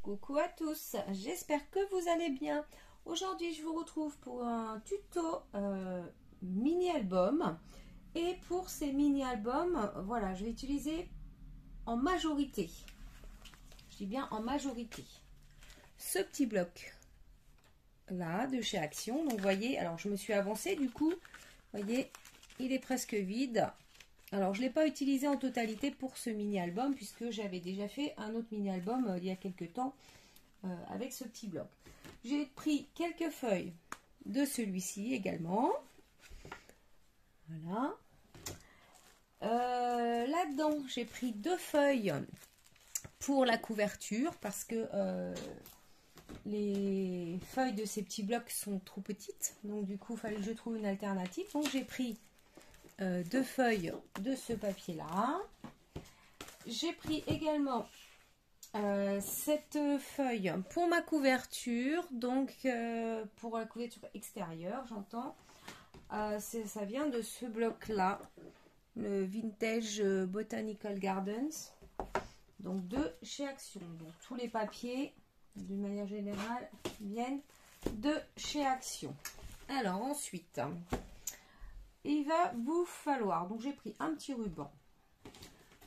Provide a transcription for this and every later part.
Coucou à tous, j'espère que vous allez bien. Aujourd'hui je vous retrouve pour un tuto mini-album. Et pour ces mini-albums, voilà, je vais utiliser en majorité, je dis bien en majorité, ce petit bloc là de chez Action. Donc vous voyez, alors je me suis avancée du coup, vous voyez, il est presque vide. Alors, je ne l'ai pas utilisé en totalité pour ce mini-album puisque j'avais déjà fait un autre mini-album il y a quelques temps avec ce petit bloc. J'ai pris quelques feuilles de celui-ci également. Voilà. Là-dedans, j'ai pris 2 feuilles pour la couverture parce que les feuilles de ces petits blocs sont trop petites. Donc, du coup, il fallait que je trouve une alternative. Donc, j'ai pris 2 feuilles de ce papier là. J'ai pris également cette feuille pour ma couverture, donc pour la couverture extérieure, j'entends. Ça vient de ce bloc là, le Vintage Botanical Gardens, donc de chez Action. Donc tous les papiers d'une manière générale viennent de chez Action. Alors ensuite, il va vous falloir, donc j'ai pris un petit ruban,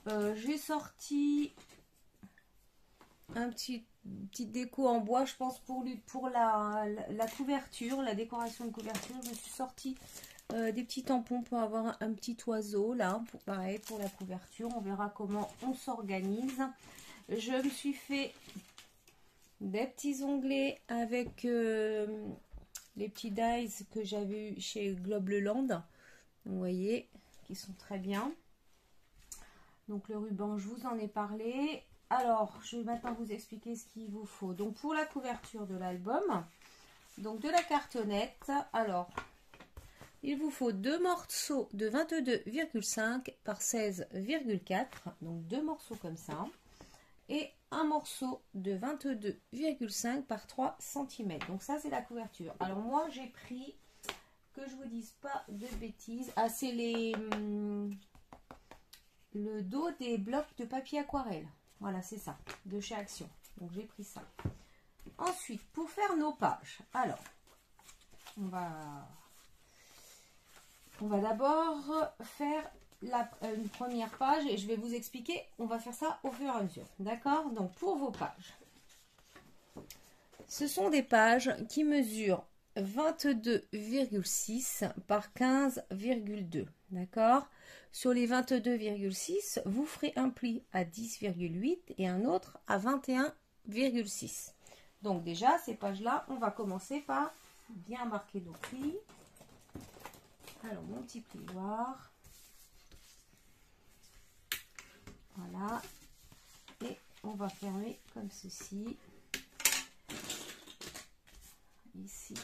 j'ai sorti un petite déco en bois, je pense pour la couverture, la décoration de couverture. Je me suis sorti des petits tampons pour avoir un petit oiseau là, pareil pour la couverture. On verra comment on s'organise. Je me suis fait des petits onglets avec les petits dies que j'avais eu chez Globeland. Vous voyez, qui sont très bien. Donc le ruban, je vous en ai parlé. Alors, je vais maintenant vous expliquer ce qu'il vous faut. Donc pour la couverture de l'album, donc de la cartonnette, alors il vous faut 2 morceaux de 22,5 par 16,4, donc 2 morceaux comme ça, et un morceau de 22,5 par 3 cm. Donc ça c'est la couverture. Alors moi j'ai pris, que je vous dise pas de bêtises, ah c'est le dos des blocs de papier aquarelle. Voilà, c'est ça, de chez Action. Donc j'ai pris ça. Ensuite, pour faire nos pages, alors, on va d'abord faire une première page et je vais vous expliquer. On va faire ça au fur et à mesure. D'accord? Donc pour vos pages, ce sont des pages qui mesurent 22,6 par 15,2. D'accord? Sur les 22,6, vous ferez un pli à 10,8 et un autre à 21,6. Donc déjà, ces pages-là, on va commencer par bien marquer nos plis. Alors, mon petit plioir. Voilà. Et on va fermer comme ceci. Ici.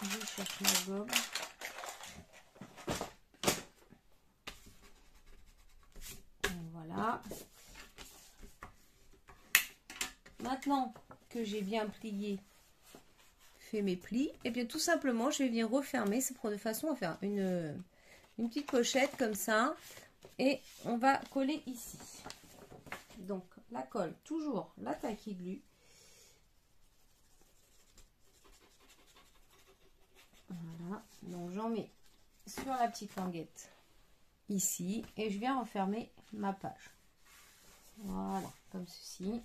Je cherche ma gomme. Voilà. Maintenant que j'ai bien plié, fait mes plis, et bien tout simplement, je vais venir refermer. C'est de façon à faire une petite pochette comme ça. Et on va coller ici. Donc la colle, toujours la tacky glue. Voilà, donc j'en mets sur la petite languette ici et je viens refermer ma page. Voilà, comme ceci.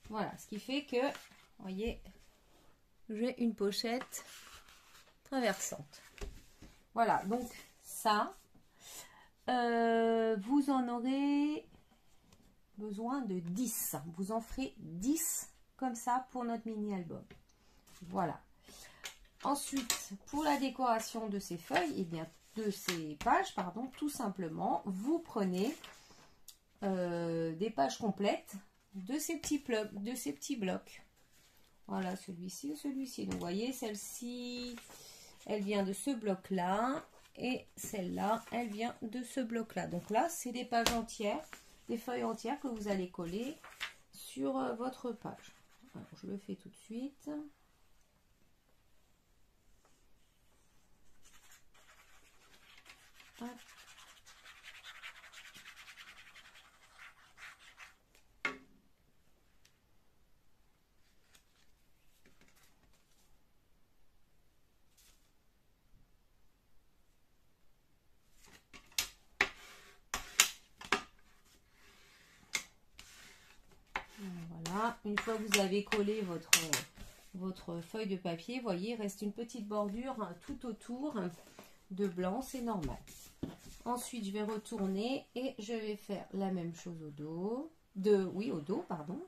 Voilà, ce qui fait que, vous voyez, j'ai une pochette traversante. Voilà, donc ça, vous en aurez besoin de 10. Vous en ferez 10 comme ça pour notre mini-album. Voilà. Ensuite, pour la décoration de ces feuilles, et bien de ces pages, pardon, tout simplement, vous prenez des pages complètes de ces petits blocs. Voilà, celui-ci ou celui-ci. Donc, vous voyez, celle-ci, elle vient de ce bloc-là. Et celle-là, elle vient de ce bloc-là. Donc là, c'est des pages entières, des feuilles entières que vous allez coller sur votre page. Alors, je le fais tout de suite. Hop. Voilà, une fois que vous avez collé votre feuille de papier, vous voyez, il reste une petite bordure tout autour de blanc, c'est normal. Ensuite, je vais retourner et je vais faire la même chose au dos. Au dos, pardon.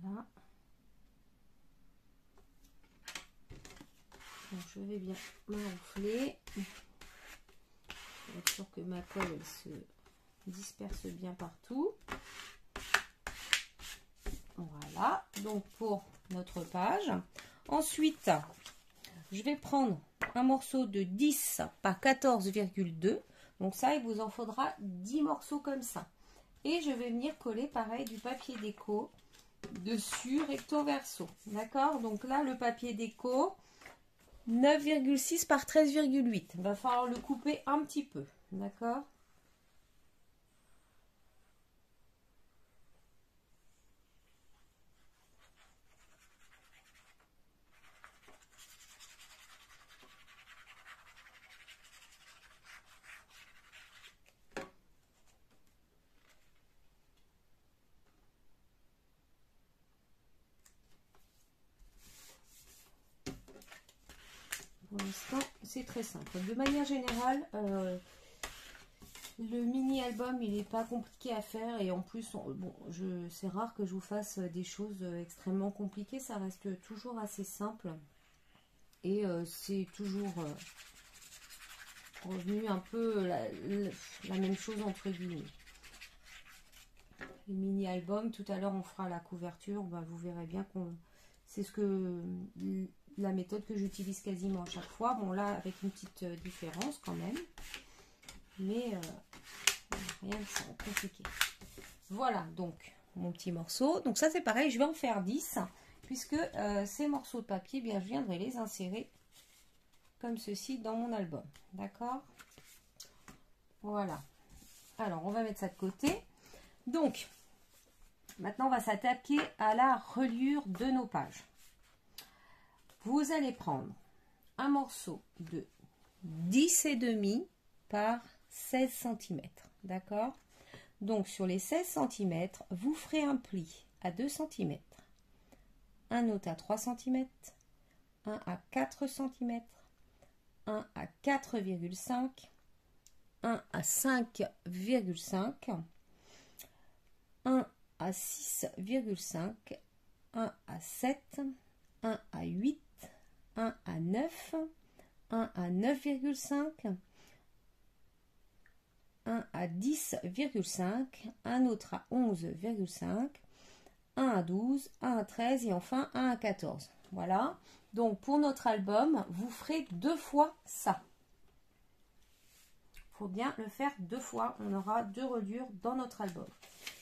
Voilà. Donc, je vais bien m'enfler. Pour être sûr que ma colle elle se disperse bien partout. Voilà, donc pour notre page. Ensuite, je vais prendre un morceau de 10 par 14,2. Donc ça, il vous en faudra 10 morceaux comme ça. Et je vais venir coller pareil du papier déco dessus recto verso. D'accord? Donc là, le papier déco, 9,6 par 13,8. Il va falloir le couper un petit peu. D'accord? Pour l'instant, c'est très simple. De manière générale, le mini-album, il n'est pas compliqué à faire. Et en plus, c'est rare que je vous fasse des choses extrêmement compliquées. Ça reste toujours assez simple. Et c'est toujours revenu un peu la même chose entre guillemets. Les mini-albums, tout à l'heure, on fera la couverture. Bah, vous verrez bien qu'on... C'est la méthode que j'utilise quasiment à chaque fois. Bon, là, avec une petite différence quand même. Mais rien de compliqué. Voilà, donc, mon petit morceau. Donc ça, c'est pareil, je vais en faire 10. Puisque ces morceaux de papier, bien, je viendrai les insérer comme ceci dans mon album. D'accord? Voilà. Alors, on va mettre ça de côté. Donc, maintenant, on va s'attaquer à la reliure de nos pages. Vous allez prendre un morceau de 10,5 par 16 cm. D'accord? Donc, sur les 16 cm, vous ferez un pli à 2 cm, un autre à 3 cm, un à 4 cm, un à 4,5, un à 5,5, un à 6,5, un à 7, un à 8, un à 9, un à 9,5, un à 10,5, un autre à 11,5, un à 12, un à 13 et enfin un à 14. Voilà. Donc pour notre album, vous ferez 2 fois ça. Il faut bien le faire 2 fois. On aura 2 reliures dans notre album.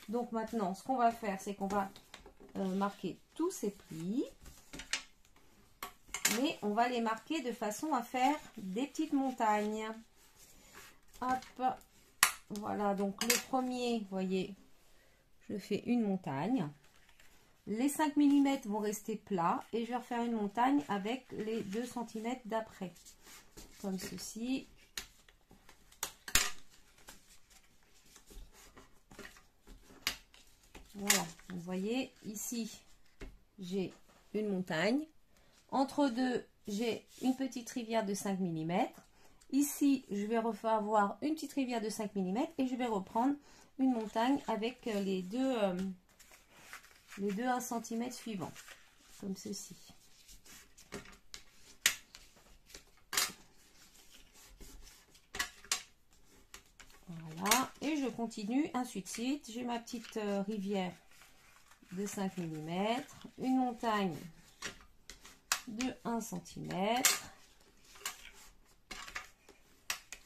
Donc maintenant, ce qu'on va faire, c'est qu'on va marquer tous ces plis. Mais on va les marquer de façon à faire des petites montagnes. Hop. Voilà, donc le premier, vous voyez, je fais une montagne. Les 5 mm vont rester plats et je vais refaire une montagne avec les 2 cm d'après. Comme ceci. Voilà, vous voyez, ici, j'ai une montagne. Entre deux, j'ai une petite rivière de 5 mm. Ici, je vais refaire avoir une petite rivière de 5 mm et je vais reprendre une montagne avec les deux 1 cm suivants, comme ceci. Voilà, et je continue, ainsi de suite. J'ai ma petite rivière de 5 mm, une montagne de 1 cm,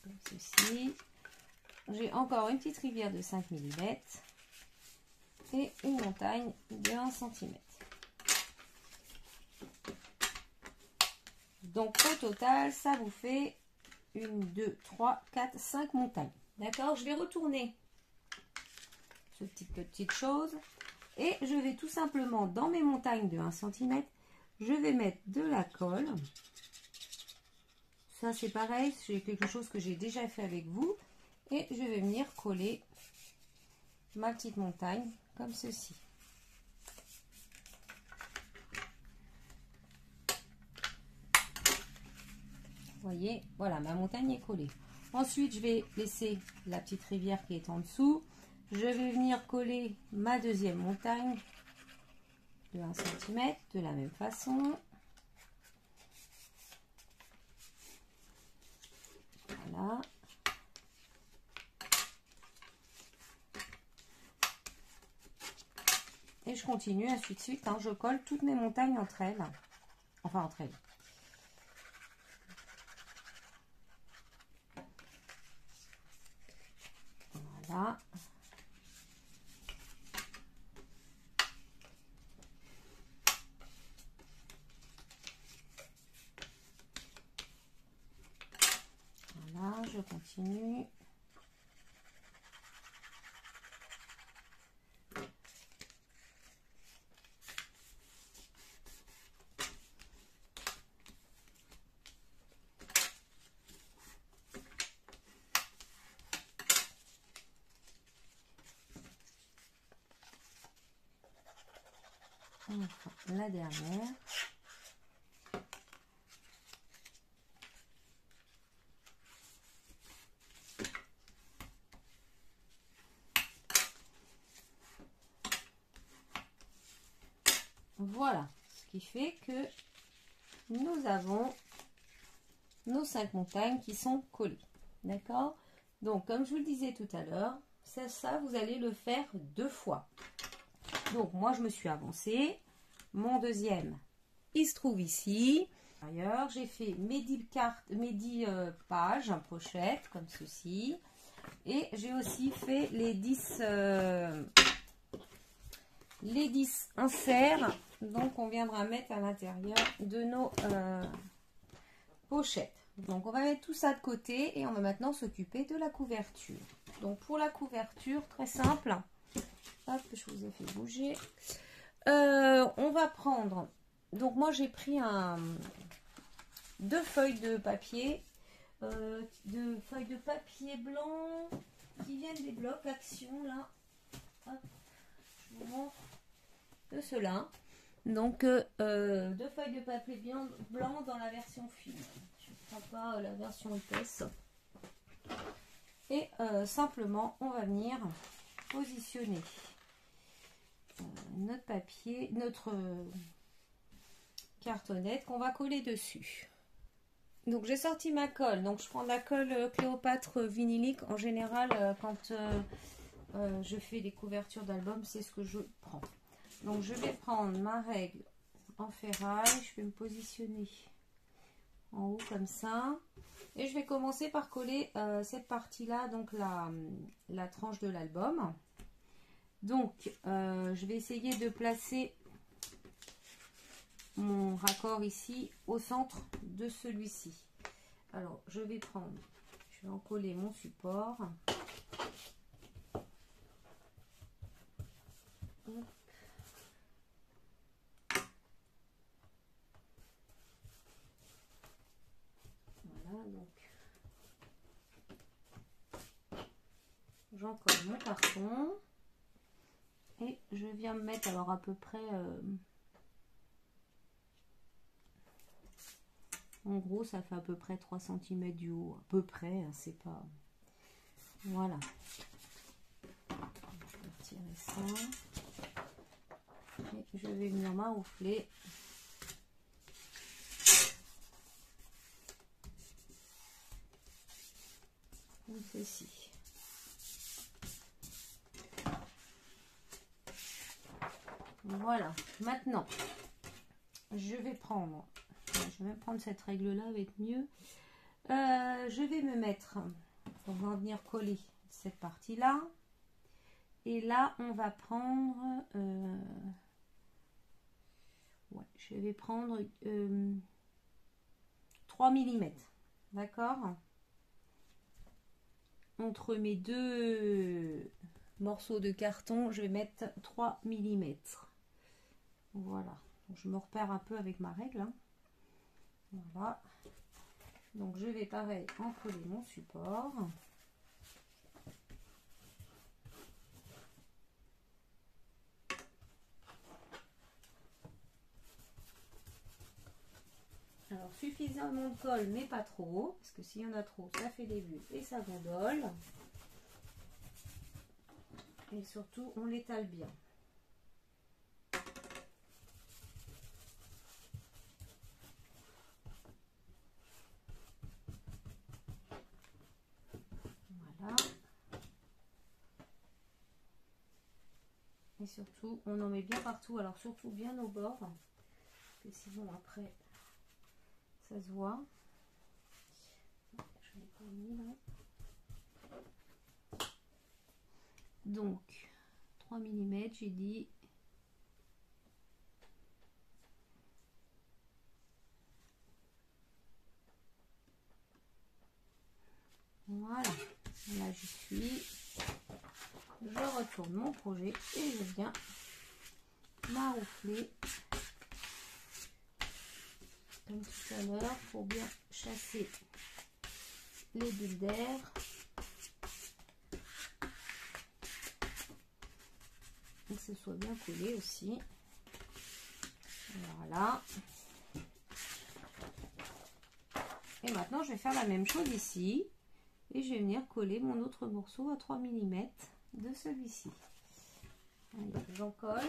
comme ceci. J'ai encore une petite rivière de 5 mm et une montagne de 1 cm. Donc au total, ça vous fait 1, 2, 3, 4, 5 montagnes. D'accord? Je vais retourner ce petite chose et je vais tout simplement dans mes montagnes de 1 cm, je vais mettre de la colle. Ça c'est pareil, c'est quelque chose que j'ai déjà fait avec vous. Et je vais venir coller ma petite montagne comme ceci. Vous voyez, voilà, ma montagne est collée. Ensuite, je vais laisser la petite rivière qui est en dessous. Je vais venir coller ma deuxième montagne de 1 cm de la même façon. Voilà. Et je continue ainsi de suite. Hein. Je colle toutes mes montagnes entre elles. Enfin, entre elles. Voilà. Voilà, je continue. Enfin, la dernière. Voilà, ce qui fait que nous avons nos 5 montagnes qui sont collées. D'accord? Donc, comme je vous le disais tout à l'heure, ça, vous allez le faire 2 fois. Donc, moi, je me suis avancée. Mon deuxième, il se trouve ici. D'ailleurs, j'ai fait mes 10 cartes, mes 10 pages, pochettes, comme ceci. Et j'ai aussi fait les 10 inserts. Donc, on viendra mettre à l'intérieur de nos pochettes. Donc, on va mettre tout ça de côté et on va maintenant s'occuper de la couverture. Donc, pour la couverture, très simple. Hop, je vous ai fait bouger. On va prendre... Donc, moi, j'ai pris 2 feuilles de papier. 2 feuilles de papier blanc qui viennent des blocs Action, là. Hop, je vous montre de cela. Donc, 2 feuilles de papier blanc dans la version fine. Je ne prends pas la version épaisse. Et simplement, on va venir positionner notre papier, notre cartonnette qu'on va coller dessus. Donc, j'ai sorti ma colle. Donc, je prends de la colle Cléopâtre vinylique. En général, quand je fais des couvertures d'albums, c'est ce que je prends. Donc, je vais prendre ma règle en ferraille. Je vais me positionner en haut comme ça. Et je vais commencer par coller cette partie-là, donc la tranche de l'album. Donc, je vais essayer de placer mon raccord ici au centre de celui-ci. Alors, je vais en coller mon support. Hop. Voilà, donc j'en colle mon carton et je viens me mettre alors à peu près en gros ça fait à peu près 3 cm du haut, à peu près, hein, c'est pas, voilà, je vais retirer ça et je vais venir m'enroufler comme ceci. Voilà, maintenant, je vais prendre, je vais même prendre cette règle-là, va être mieux. Je vais me mettre, on va venir coller cette partie-là. Et là, on va prendre, ouais, je vais prendre 3 mm, d'accord? Entre mes deux morceaux de carton, je vais mettre 3 mm. Voilà, donc, je me repère un peu avec ma règle, hein. Voilà, donc je vais pareil en coller mon support. Alors suffisamment de colle, mais pas trop, parce que s'il y en a trop, ça fait des bulles et ça gondole. Et surtout, on l'étale bien. Voilà. Et surtout, on en met bien partout, alors surtout bien au bord, parce que sinon après, ça se voit. Je l'ai pas mis là. Donc, 3 mm, j'ai dit. Voilà, là je suis. Je retourne mon projet et je viens maroufler comme tout à l'heure pour bien chasser les bulles d'air. Que ce soit bien collé aussi. Voilà. Et maintenant, je vais faire la même chose ici. Et je vais venir coller mon autre morceau à 3 mm de celui-ci. J'en colle.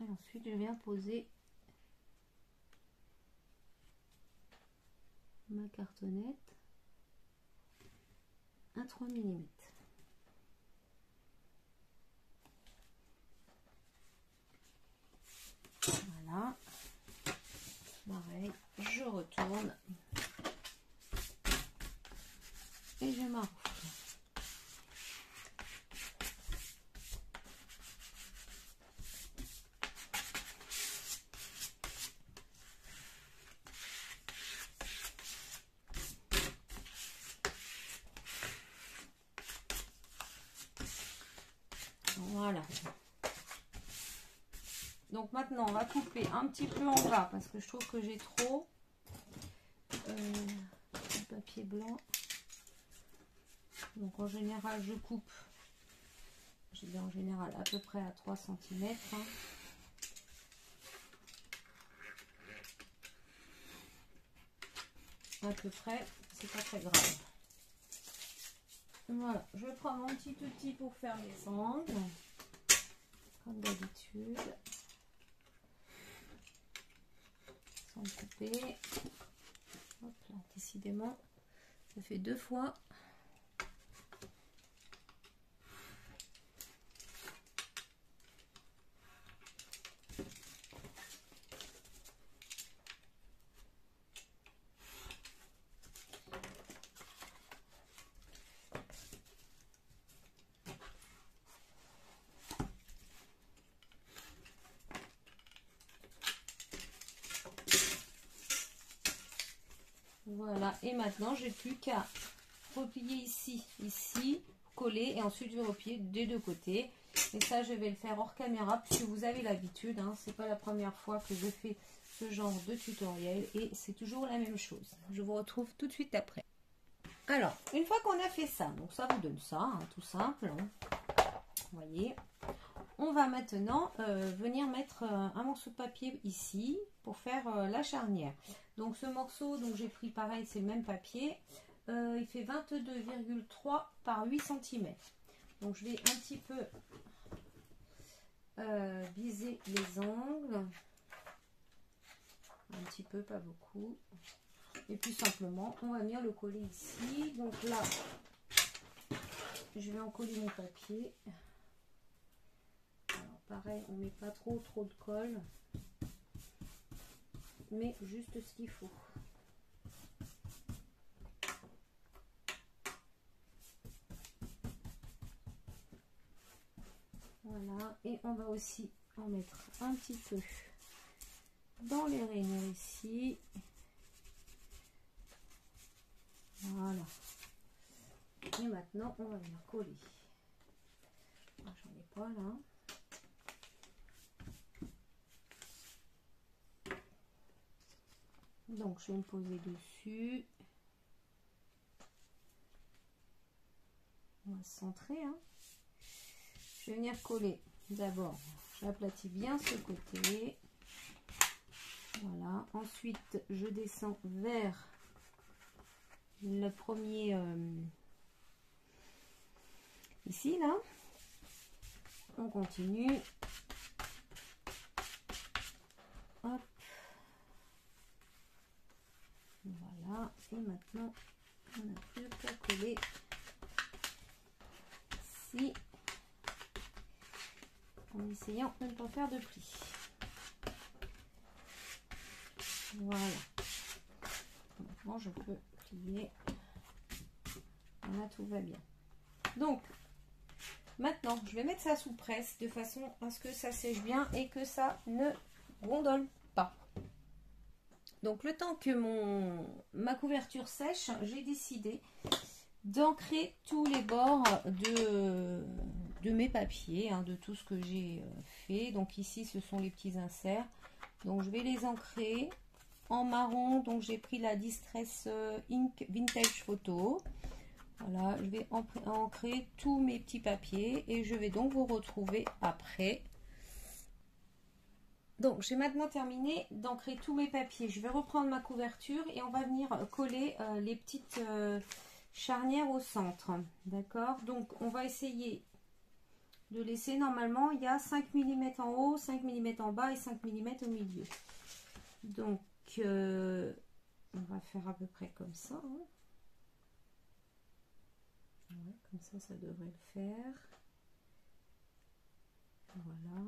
Et ensuite, je viens poser ma cartonnette à 3 mm. Voilà. Pareil, je retourne et je maroufle. Voilà. Donc maintenant, on va couper un petit peu en bas parce que je trouve que j'ai trop de papier blanc. Donc en général, je coupe, je dis en général à peu près à 3 cm. À peu près, c'est pas très grave. Voilà, je prends mon petit outil pour faire mes angles, comme d'habitude, sans couper. Hop là, décidément, ça fait 2 fois. Voilà, et maintenant j'ai plus qu'à replier ici, coller, et ensuite je vais replier des deux côtés. Et ça, je vais le faire hors caméra puisque vous avez l'habitude, hein, c'est pas la première fois que je fais ce genre de tutoriel et c'est toujours la même chose. Je vous retrouve tout de suite après. Alors, une fois qu'on a fait ça, donc ça vous donne ça, hein, tout simple. Hein. Vous voyez. On va maintenant venir mettre un morceau de papier ici pour faire la charnière. Donc ce morceau, donc j'ai pris pareil, c'est le même papier. Il fait 22,3 par 8 cm. Donc je vais un petit peu biser les angles. Un petit peu, pas beaucoup. Et puis simplement, on va venir le coller ici. Donc là, je vais en coller mon papier. Alors pareil, on met pas trop de colle. Mais juste ce qu'il faut. Voilà, et on va aussi en mettre un petit peu dans les rainures ici. Voilà. Et maintenant, on va venir coller. J'en ai pas là. Donc, je vais me poser dessus. On va se centrer. Hein. Je vais venir coller. D'abord, j'aplatis bien ce côté. Voilà. Ensuite, je descends vers le premier ici, là. On continue. Hop. Voilà. Et maintenant, on n'a plus qu'à coller ici. En essayant de ne pas faire de plis. Voilà. Maintenant, je peux plier. Voilà, tout va bien. Donc, maintenant, je vais mettre ça sous presse de façon à ce que ça sèche bien et que ça ne gondole pas. Donc, le temps que ma couverture sèche, j'ai décidé d'ancrer tous les bords de mes papiers, hein, de tout ce que j'ai fait. Donc ici, ce sont les petits inserts. Donc, je vais les ancrer en marron. Donc, j'ai pris la Distress Ink Vintage Photo. Voilà, je vais ancrer tous mes petits papiers et je vais donc vous retrouver après. Donc, j'ai maintenant terminé d'ancrer tous mes papiers. Je vais reprendre ma couverture et on va venir coller les petites charnières au centre. D'accord? Donc, on va essayer de laisser, normalement, il y a 5 mm en haut, 5 mm en bas et 5 mm au milieu. Donc, on va faire à peu près comme ça. Hein. Ouais, comme ça devrait le faire. Voilà.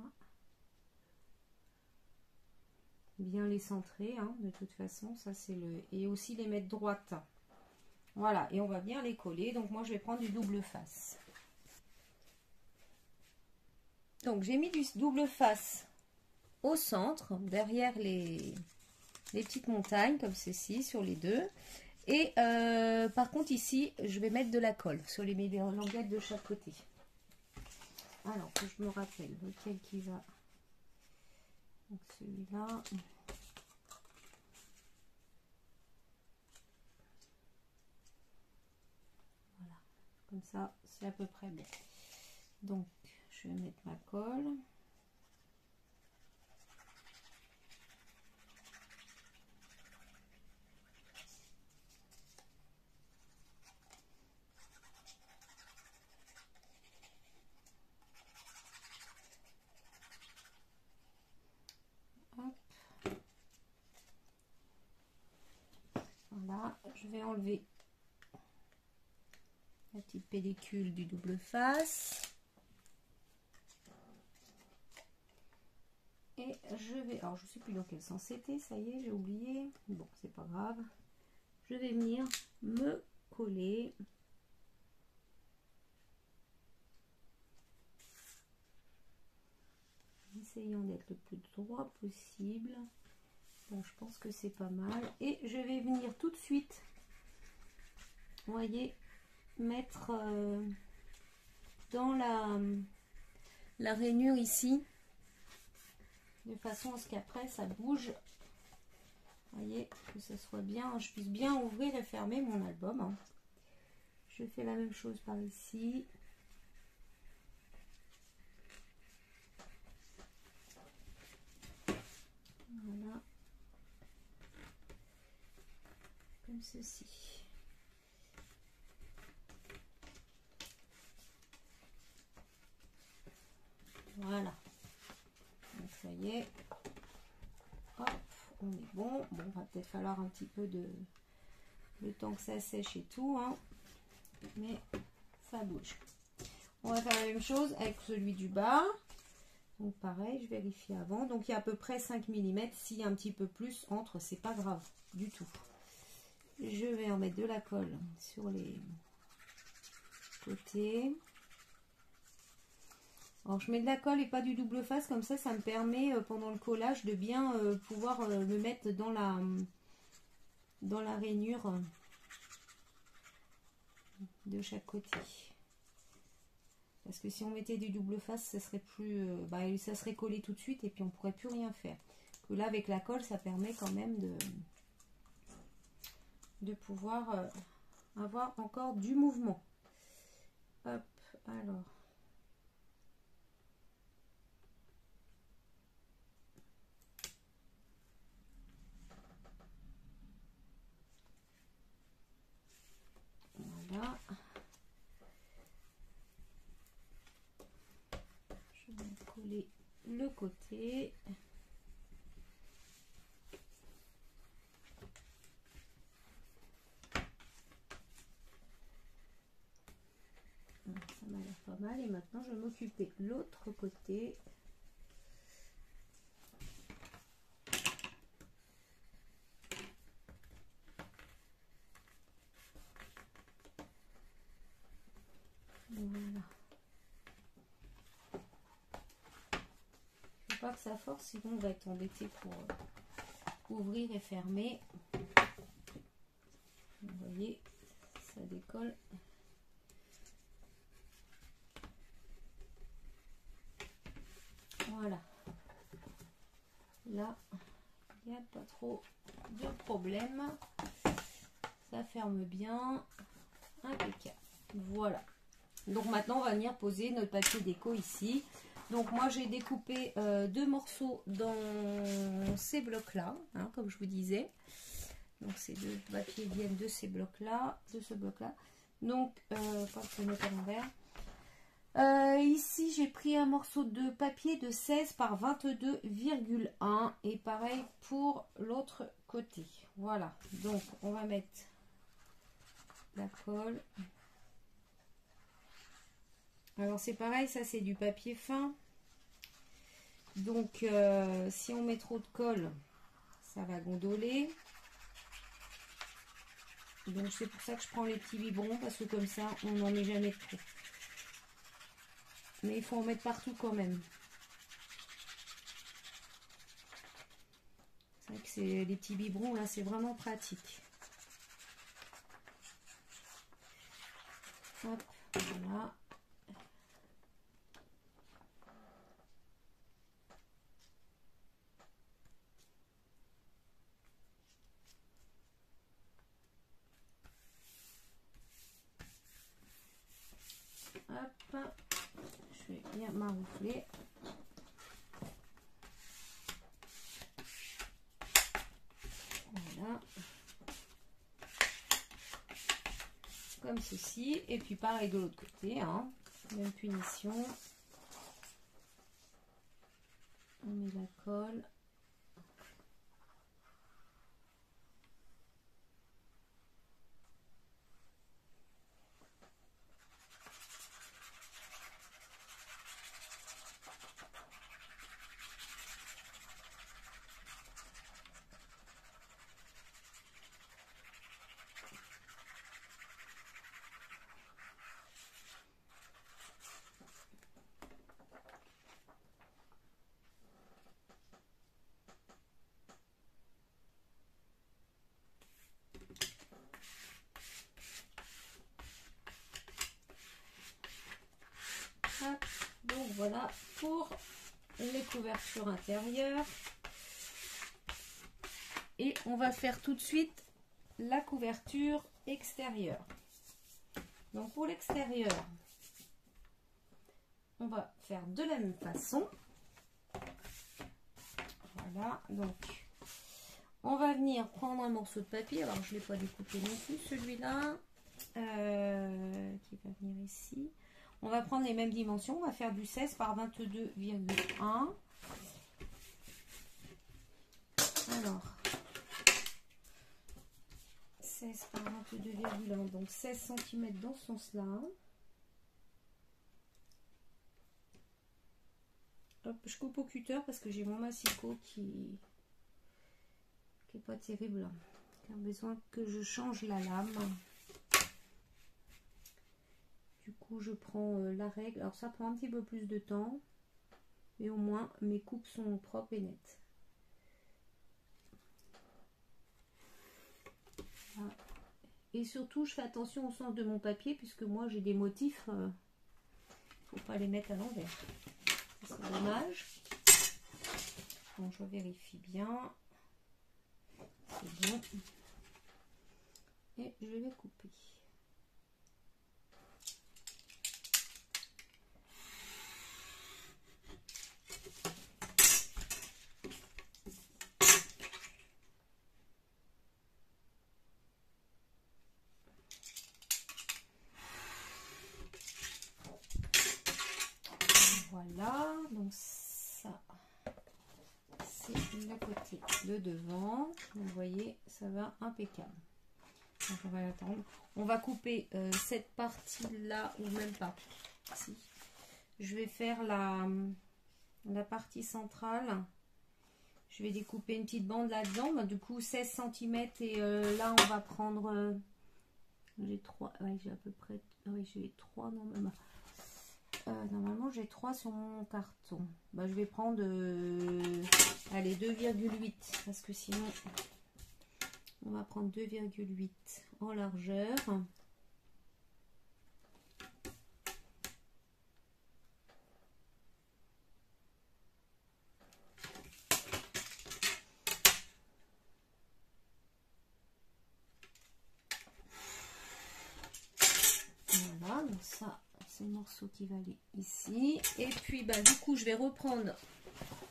Bien les centrer, hein, de toute façon, ça c'est le... Et aussi les mettre droites. Voilà, et on va bien les coller. Donc moi je vais prendre du double face. Donc j'ai mis du double face au centre, derrière les petites montagnes, comme ceci, sur les deux. Et par contre ici, je vais mettre de la colle sur les languettes de chaque côté. Alors que je me rappelle lequel qui va. Donc celui-là. Voilà, comme ça, c'est à peu près bon. Donc, je vais mettre ma colle. Hop. Voilà, je vais enlever la petite pellicule du double face. Et je vais, alors je sais plus dans quel sens c'était, ça y est, j'ai oublié. Bon, c'est pas grave. Je vais venir me coller. Essayons d'être le plus droit possible. Bon, je pense que c'est pas mal. Et je vais venir tout de suite, vous voyez, mettre dans la rainure ici, de façon à ce qu'après ça bouge. Vous voyez, que ce soit bien, je puisse bien ouvrir et fermer mon album. Hein. Je fais la même chose par ici. Voilà. Comme ceci. Voilà. Donc ça y est. Hop, on est bon. Bon, va peut-être falloir un petit peu de le temps que ça sèche et tout, hein. Mais ça bouge. On va faire la même chose avec celui du bas. Donc pareil, je vérifie avant. Donc il y a à peu près 5 mm. S'il y a un petit peu plus entre, c'est pas grave du tout. Je vais en mettre de la colle sur les côtés. Alors je mets de la colle et pas du double face, comme ça me permet pendant le collage de bien pouvoir me mettre dans la rainure de chaque côté. Parce que si on mettait du double face, ça serait plus, ça serait collé tout de suite et puis on pourrait plus rien faire. Que là avec la colle, ça permet quand même de pouvoir avoir encore du mouvement. Hop, alors. Voilà. Je vais coller le côté. Ça m'a l'air pas mal. Et maintenant, je vais m'occuper de l'autre côté. Voilà. Je veux pas que ça force, sinon on va être embêté pour ouvrir et fermer. Vous voyez, ça décolle. Voilà. Là, il n'y a pas trop de problème. Ça ferme bien. Impeccable. Voilà. Donc maintenant, on va venir poser notre papier déco ici. Donc moi, j'ai découpé 2 morceaux dans ces blocs-là, hein, comme je vous disais. Donc ces 2 papiers viennent de ces blocs-là, de ce bloc-là. Donc, pas de mettre à l'envers. Ici, j'ai pris un morceau de papier de 16 par 22,1 et pareil pour l'autre côté. Voilà, donc on va mettre la colle. Alors c'est pareil, ça c'est du papier fin. Donc si on met trop de colle, ça va gondoler. Donc c'est pour ça que je prends les petits biberons, parce que comme ça on n'en met jamais trop. Mais il faut en mettre partout quand même. C'est vrai que c'est les petits biberons là, c'est vraiment pratique. Hop, voilà. Hop, je vais bien maroufler. Voilà. Comme ceci. Et puis pareil de l'autre côté, hein. Même punition. On met la colle. Donc voilà pour les couvertures intérieures. Et on va faire tout de suite la couverture extérieure. Donc pour l'extérieur, on va faire de la même façon. Voilà, donc on va venir prendre un morceau de papier. Alors je ne l'ai pas découpé non plus celui-là, qui va venir ici. On va prendre les mêmes dimensions, on va faire du 16 par 22,1. Alors, 16 par 22,1, donc 16 cm dans ce sens-là. Hop, je coupe au cutter parce que j'ai mon massicot qui est pas terrible, qui a besoin que je change la lame. Du coup, je prends la règle. Alors, ça prend un petit peu plus de temps, mais au moins mes coupes sont propres et nettes. Voilà. Et surtout, je fais attention au sens de mon papier puisque moi j'ai des motifs. Faut pas les mettre à l'envers. C'est dommage. Bon, je vérifie bien. C'est bon. Et je vais couper. Voilà, donc ça, c'est le côté de devant. Vous voyez, ça va impeccable. Donc on va l'attendre. On va couper cette partie-là, ou même pas. Si. Je vais faire la partie centrale. Je vais découper une petite bande là-dedans. Bah, du coup, 16 cm. Et là, on va prendre... j'ai 3. Ouais, j'ai à peu près... Oui, j'ai 3 normalement. Normalement, j'ai 3 sur mon carton. Bah, je vais prendre... allez, 2,8. Parce que sinon... On va prendre 2,8 en largeur. Voilà, donc ça, c'est le morceau qui va aller ici. Et puis, bah, du coup, je vais reprendre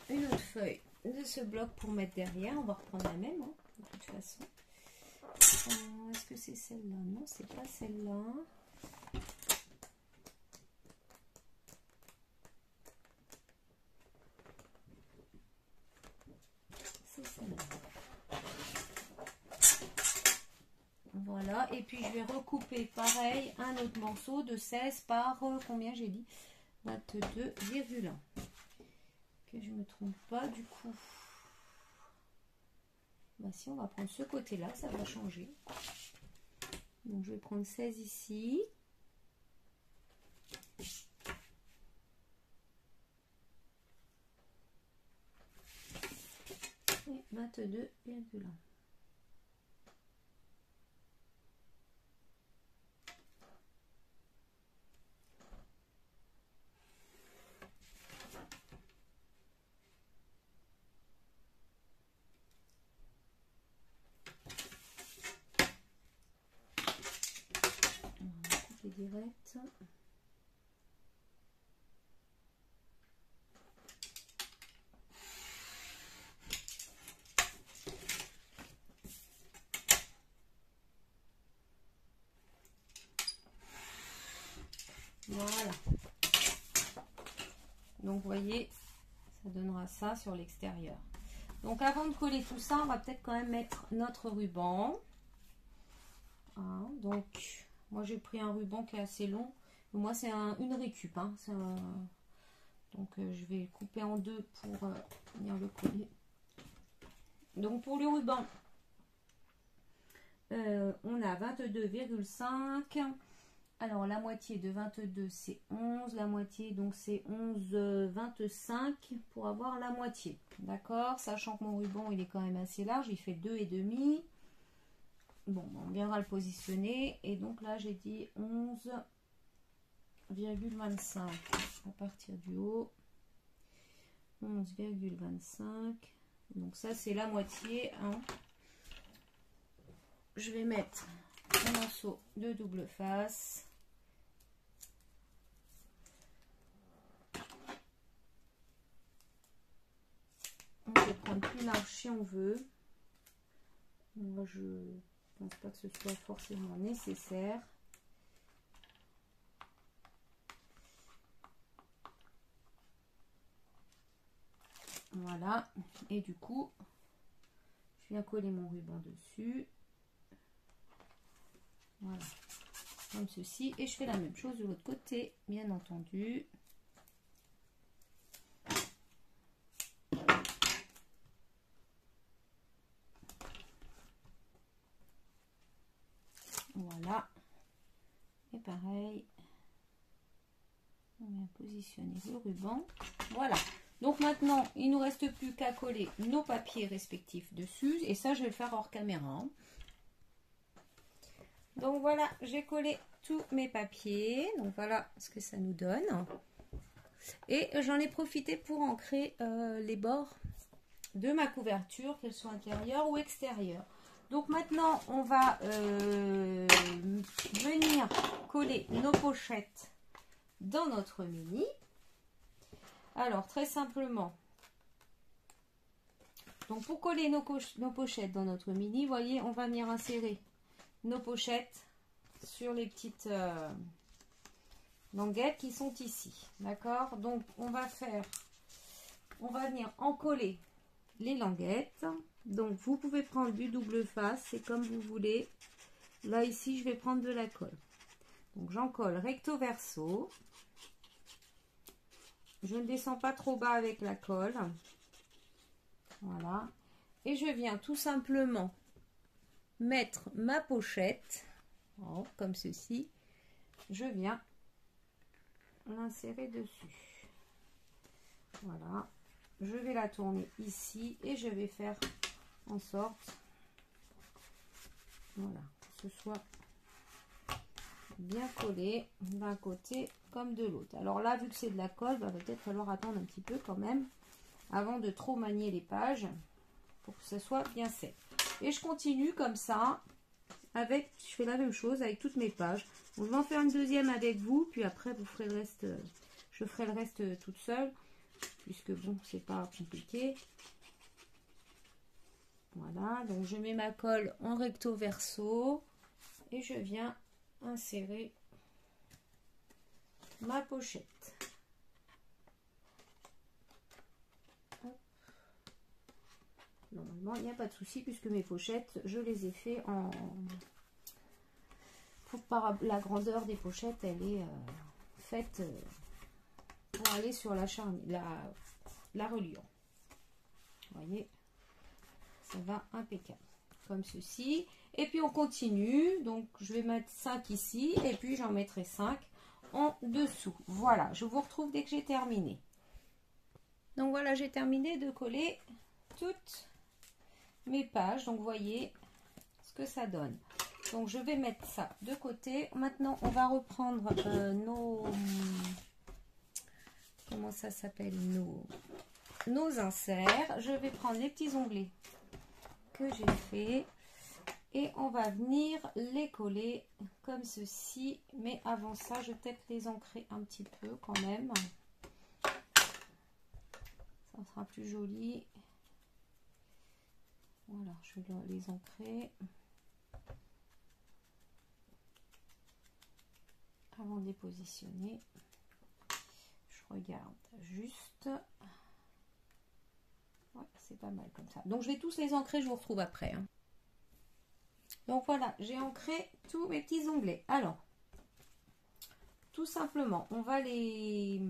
une autre feuille de ce bloc pour mettre derrière. On va reprendre la même, hein, de toute façon. Est-ce que c'est celle-là? Non, c'est pas celle-là. C'est celle-là. Voilà, et puis je vais recouper pareil un autre morceau de 16 par combien j'ai dit? 22,1. Que je me trompe pas du coup. Bah si, on va prendre ce côté-là, ça va changer. Donc je vais prendre 16 ici. Et 22,1. Direct. Voilà. Donc vous voyez, ça donnera ça sur l'extérieur. Donc avant de coller tout ça, on va peut-être quand même mettre notre ruban. Hein, donc moi j'ai pris un ruban qui est assez long. Moi c'est une récup. Hein, donc je vais couper en deux pour venir le coller. Donc pour le ruban, on a 22,5. Alors la moitié de 22 c'est 11. La moitié donc c'est 11,25 pour avoir la moitié. D'accord, sachant que mon ruban il est quand même assez large. Il fait 2,5. Bon, on viendra le positionner. Et donc là, j'ai dit 11,25 à partir du haut. 11,25. Donc ça, c'est la moitié. Hein. Je vais mettre un morceau de double face. peut prendre plus large si on veut. Moi, je pense pas que ce soit forcément nécessaire. Voilà, et du coup, je viens coller mon ruban dessus. Voilà, comme ceci. Et je fais la même chose de l'autre côté, bien entendu. Voilà. Et pareil, on vient positionner le ruban. Voilà. Donc maintenant, il ne nous reste plus qu'à coller nos papiers respectifs dessus. Et ça, je vais le faire hors caméra. Hein. Donc voilà, j'ai collé tous mes papiers. Donc voilà ce que ça nous donne. Et j'en ai profité pour ancrer les bords de ma couverture, qu'elles soient intérieures ou extérieures. Donc maintenant, on va venir coller nos pochettes dans notre mini. Alors, très simplement, donc pour coller nos pochettes dans notre mini, vous voyez, on va venir insérer nos pochettes sur les petites languettes qui sont ici. D'accord? Donc, on va venir en coller les languettes. Donc, vous pouvez prendre du double face, c'est comme vous voulez. Là, ici, je vais prendre de la colle. Donc, j'en colle recto verso. Je ne descends pas trop bas avec la colle. Voilà. Et je viens tout simplement mettre ma pochette, comme ceci. Je viens l'insérer dessus. Voilà. Je vais la tourner ici et je vais faire en sorte, voilà, que ce soit bien collé d'un côté comme de l'autre. Alors là, vu que c'est de la colle, va peut-être falloir attendre un petit peu quand même avant de trop manier les pages pour que ça soit bien sec. Et je continue comme ça avec, je fais la même chose avec toutes mes pages. Donc, je vais en faire une deuxième avec vous, puis après vous ferez le reste, je ferai le reste toute seule, puisque bon, c'est pas compliqué. Voilà, donc je mets ma colle en recto verso et je viens insérer ma pochette. Hop. Normalement, il n'y a pas de souci puisque mes pochettes, je les ai fait en... Par la grandeur des pochettes, elle est faite pour aller sur la reliure. Vous voyez, ça va impeccable. Comme ceci. Et puis on continue. Donc je vais mettre 5 ici et puis j'en mettrai 5 en dessous. Voilà, je vous retrouve dès que j'ai terminé. Donc voilà, j'ai terminé de coller toutes mes pages. Donc vous voyez ce que ça donne. Donc je vais mettre ça de côté. Maintenant on va reprendre nos... Comment ça s'appelle, nos inserts. Je vais prendre les petits onglets que j'ai fait et on va venir les coller comme ceci. Mais avant ça, je vais peut-être les ancrer un petit peu quand même. Ça sera plus joli. Voilà, je vais les ancrer. Avant de les positionner, je regarde juste. Ouais, c'est pas mal comme ça. Donc je vais tous les ancrer, je vous retrouve après. Hein. Donc voilà, j'ai ancré tous mes petits onglets. Alors, tout simplement, on va les...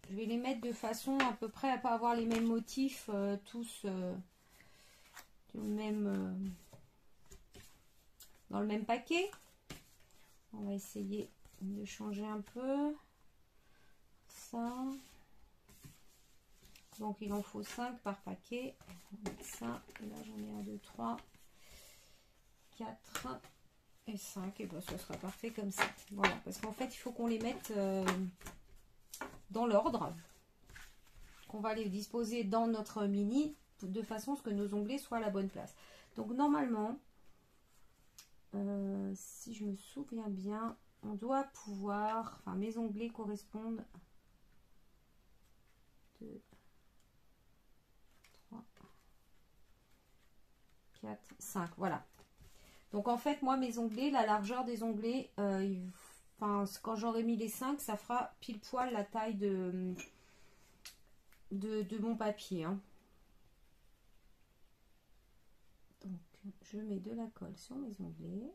Je vais les mettre de façon à peu près à pas avoir les mêmes motifs, tous dans le même paquet. On va essayer de changer un peu ça. Donc il en faut 5 par paquet. On va mettre ça. Là j'en ai 1, 2, 3, 4 et 5. Et bien ce sera parfait comme ça. Voilà, parce qu'en fait il faut qu'on les mette dans l'ordre. Qu'on va les disposer dans notre mini de façon à ce que nos onglets soient à la bonne place. Donc normalement, si je me souviens bien, on doit pouvoir, enfin mes onglets correspondent 4, 5, voilà. Donc en fait, moi, mes onglets, la largeur des onglets, enfin, quand j'aurai mis les 5, ça fera pile poil la taille de mon papier. Hein. Donc, je mets de la colle sur mes onglets.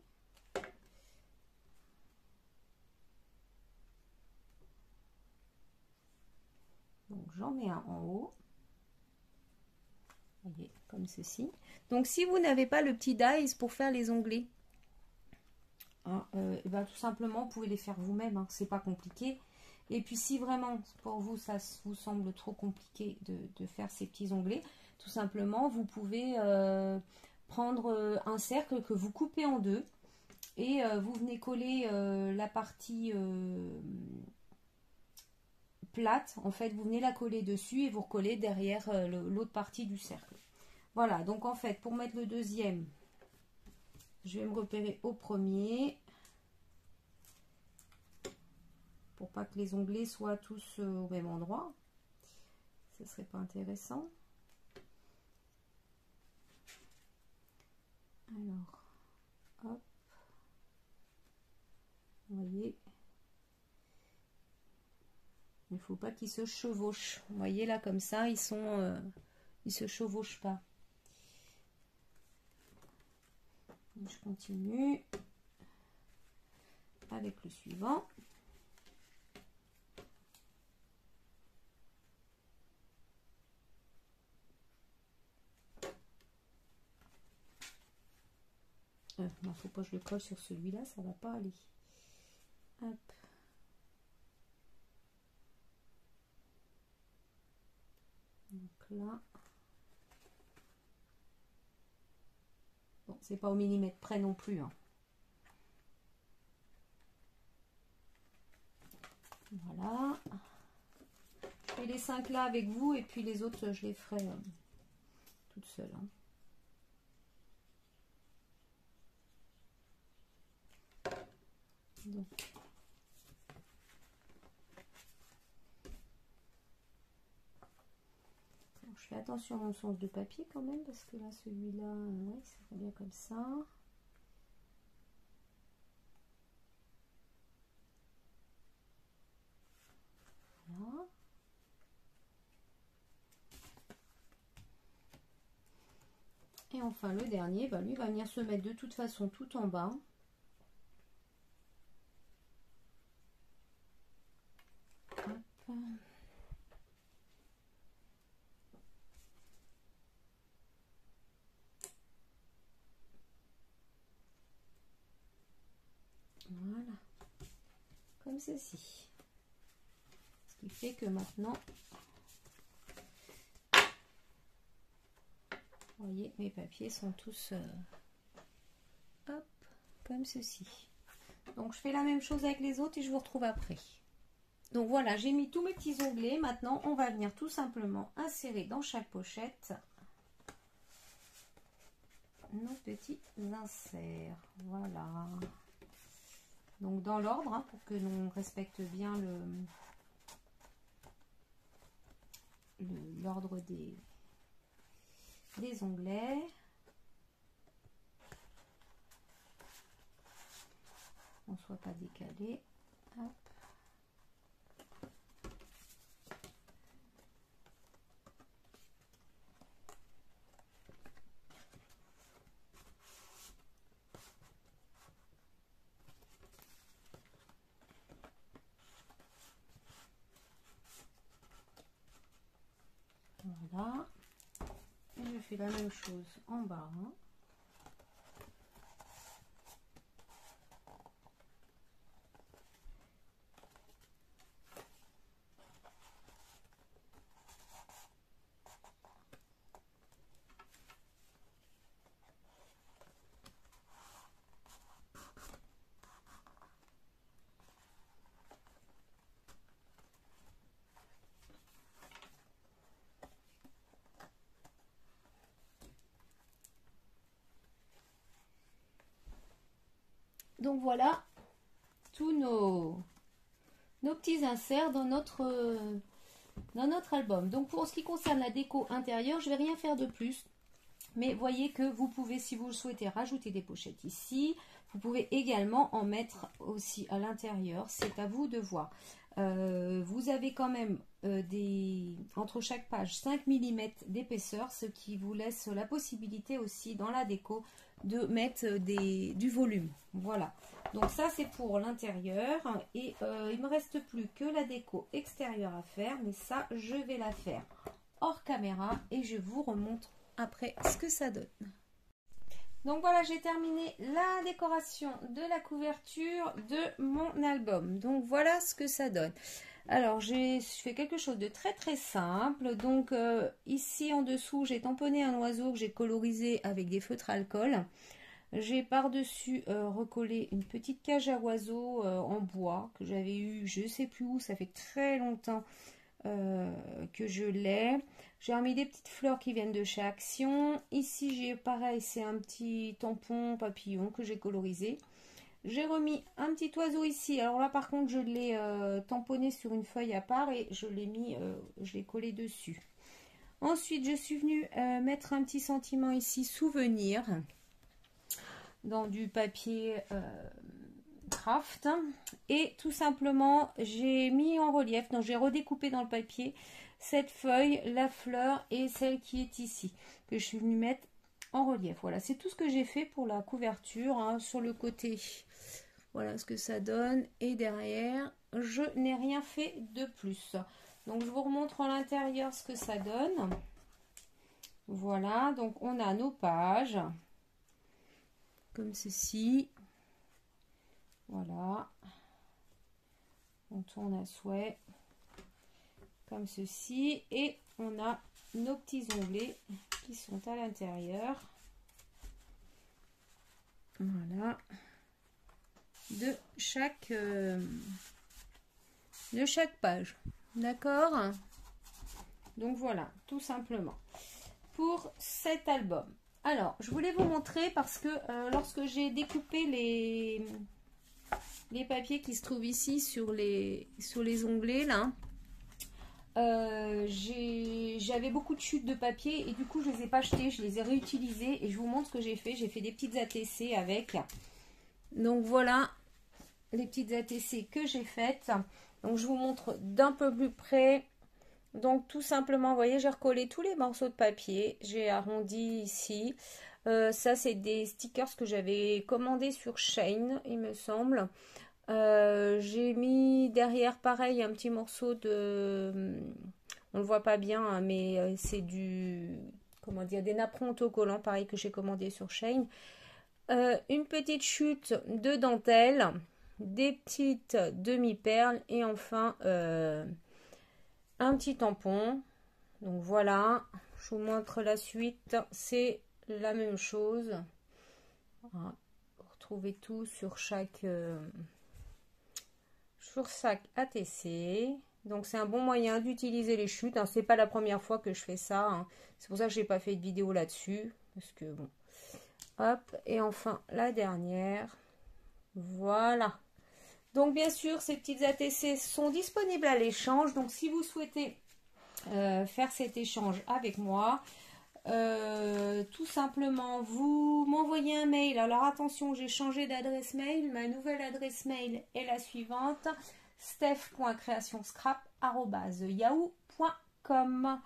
Donc, j'en mets un en haut. Vous voyez, comme ceci. Donc, si vous n'avez pas le petit dies pour faire les onglets, hein, ben, tout simplement, vous pouvez les faire vous-même. Hein, c'est pas compliqué. Et puis, si vraiment, pour vous, ça vous semble trop compliqué de faire ces petits onglets, tout simplement, vous pouvez prendre un cercle que vous coupez en deux et vous venez coller la partie plate. En fait, vous venez la coller dessus et vous recollez derrière l'autre partie du cercle. Voilà, donc en fait, pour mettre le deuxième, je vais me repérer au premier. Pour pas que les onglets soient tous au même endroit. Ce serait pas intéressant. Alors, hop. Vous voyez. Il ne faut pas qu'ils se chevauchent. Vous voyez là, comme ça, ils se chevauchent pas. Donc, je continue avec le suivant. Il ne faut pas que je le colle sur celui-là, ça va pas aller. Hop. Donc là. Bon, c'est pas au millimètre près non plus. Hein. Voilà. Je fais les 5 là avec vous et puis les autres, je les ferai toute seule. Hein. Donc. Je fais attention à mon sens de papier quand même parce que là celui-là, ouais, ça va bien comme ça. Voilà. Et enfin le dernier, bah, lui va venir se mettre de toute façon tout en bas. Hop. Voilà, comme ceci. Ce qui fait que maintenant, vous voyez, mes papiers sont tous hop, comme ceci. Donc je fais la même chose avec les autres et je vous retrouve après. Donc voilà, j'ai mis tous mes petits onglets. Maintenant, on va venir tout simplement insérer dans chaque pochette nos petits inserts. Voilà. Donc dans l'ordre, hein, pour que l'on respecte bien l'ordre des onglets. On ne soit pas décalé. Hop. Voilà. Et je fais la même chose en bas. Hein. Donc voilà tous nos petits inserts dans notre album. Donc pour ce qui concerne la déco intérieure, je vais rien faire de plus. Mais voyez que vous pouvez, si vous le souhaitez, rajouter des pochettes ici. Vous pouvez également en mettre aussi à l'intérieur. C'est à vous de voir. Vous avez quand même entre chaque page 5 mm d'épaisseur, ce qui vous laisse la possibilité aussi dans la déco de mettre du volume. Voilà. Donc ça c'est pour l'intérieur. Et il me reste plus que la déco extérieure à faire. Mais ça, je vais la faire hors caméra et je vous remontre après ce que ça donne. Donc voilà, j'ai terminé la décoration de la couverture de mon album. Donc voilà ce que ça donne. Alors je fais quelque chose de très très simple. Donc ici en dessous, j'ai tamponné un oiseau que j'ai colorisé avec des feutres alcool. J'ai par-dessus recollé une petite cage à oiseaux en bois que j'avais eu, je ne sais plus où, ça fait très longtemps que je l'ai. J'ai remis des petites fleurs qui viennent de chez Action. Ici j'ai pareil, c'est un petit tampon papillon que j'ai colorisé. J'ai remis un petit oiseau ici. Alors là par contre je l'ai tamponné sur une feuille à part et je l'ai collé dessus. Ensuite je suis venue mettre un petit sentiment ici, souvenir, dans du papier craft, et tout simplement j'ai mis en relief, donc j'ai redécoupé dans le papier cette feuille, la fleur et celle qui est ici que je suis venue mettre en relief. Voilà, c'est tout ce que j'ai fait pour la couverture, hein. Sur le côté, voilà ce que ça donne, et derrière je n'ai rien fait de plus. Donc je vous remontre à l'intérieur ce que ça donne. Voilà, donc on a nos pages comme ceci. Voilà, on tourne à souhait comme ceci et on a nos petits onglets qui sont à l'intérieur, voilà, de chaque page, d'accord. Donc voilà, tout simplement pour cet album. Alors je voulais vous montrer parce que lorsque j'ai découpé les papiers qui se trouvent ici sur les onglets là, j'avais beaucoup de chutes de papier et du coup je les ai pas jetés, je les ai réutilisés et je vous montre ce que j'ai fait. J'ai fait des petites ATC avec. Donc voilà les petites ATC que j'ai faites. Donc je vous montre d'un peu plus près. Donc tout simplement, vous voyez, j'ai recollé tous les morceaux de papier, j'ai arrondi ici. Ça c'est des stickers que j'avais commandés sur Shein, il me semble. J'ai mis derrière pareil un petit morceau de, on le voit pas bien hein, mais c'est comment dire, des napperons autocollants pareil que j'ai commandé sur Shein. Une petite chute de dentelle, des petites demi-perles et enfin un petit tampon. Donc voilà, je vous montre la suite, c'est la même chose. Voilà. Vous retrouvez tout sur chaque ATC. Donc c'est un bon moyen d'utiliser les chutes, hein. C'est pas la première fois que je fais ça, hein. C'est pour ça que j'ai pas fait de vidéo là-dessus parce que bon, hop, et enfin la dernière, voilà. Donc bien sûr ces petites ATC sont disponibles à l'échange, donc si vous souhaitez faire cet échange avec moi, tout simplement vous m'envoyez un mail. Alors attention, j'ai changé d'adresse mail, ma nouvelle adresse mail est la suivante: steph.creationscrap@yahoo.com.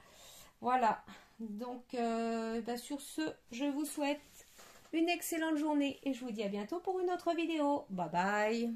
voilà, donc sur ce je vous souhaite une excellente journée et je vous dis à bientôt pour une autre vidéo. Bye bye.